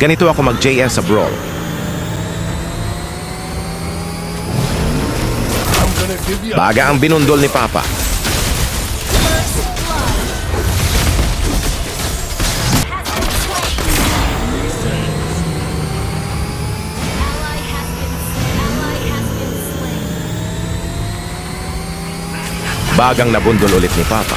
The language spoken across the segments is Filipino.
Ganito ako mag-JS sa brawl. Baga ang binundol ni Papa. Bagang nabundol ulit ni Papa.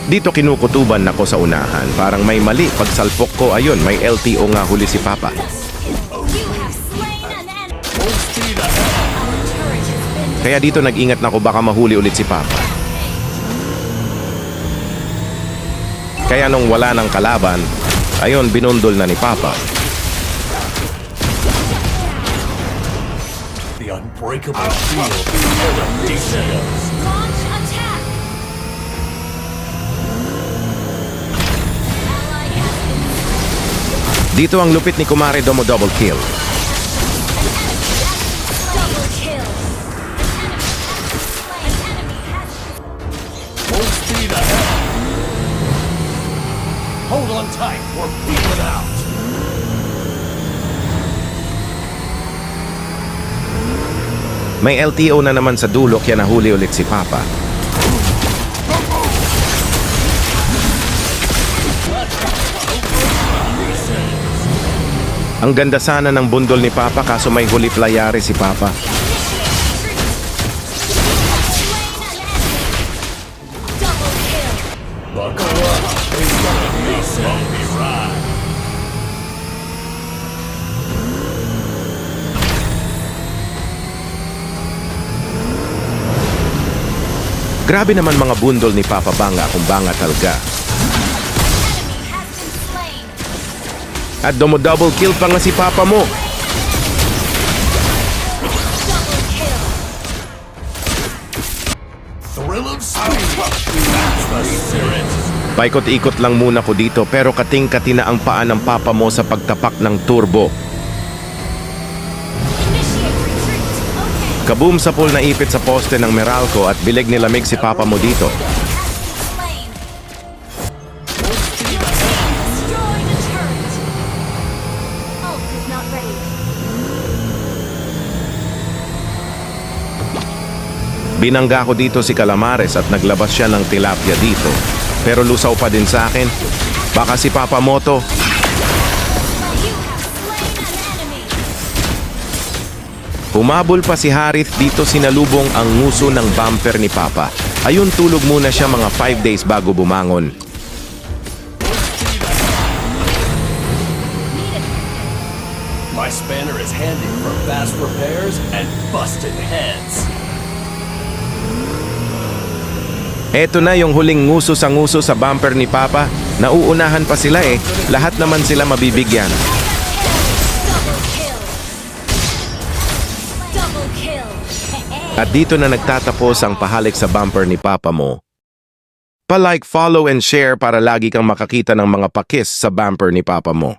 Dito kinukutuban ako sa unahan. Parang may mali. Pagsalpok ko, ayun, may LTO nga huli si Papa. Kaya dito nag-ingat na ako baka mahuli ulit si Papa. Kaya nung wala ng kalaban, ayun, binundol na ni Papa. The unbreakable shield descends. Launch attack! Dito ang lupit ni Kumare Domo double kill. Double kill! Full speed ahead. Hold on tight. We're peeling out. May LTO na naman sa dulo kaya nahuli ulit si Papa. Ang ganda sana ng bundol ni Papa kaso may huli playare si Papa. Double kill! Buckle up. It's gonna be a bumpy ride. Grabe naman mga bundol ni Papa Banga kung banga talaga. Enemy has been slain! At double kill pa nga si Papa mo. Double kill! Thrill of speed. That's the spirit. Paikot-ikot lang muna ko dito pero kating-kati na ang paa ng Papa mo sa pagtapak ng turbo. Initiate retreat! Okay! Kaboom sa pool na ipit sa poste ng Meralco at bileg ni lamig si Papa mo dito. Has been slain! Your team destroyed a turret! Ult is not ready. Binangga ko dito si Calamares at naglabas siya ng tilapia dito. Pero lusaw pa din sa akin. Baka si Papa Moto. You have slain an enemy! Humabol pa si Harith dito sinalubong ang nguso ng bumper ni Papa. Ayun tulog muna siya mga 5 days bago bumangon. My spanner is handy for fast repairs and busted heads. Eto na yung huling nguso sa bumper ni Papa. Nauunahan pa sila eh. Lahat naman sila mabibigyan. Double kill! Double kill! At dito na nagtatapos ang pahalik sa bumper ni Papa mo. Pa-like, follow, and share para lagi kang makakita ng mga pakis sa bumper ni Papa mo.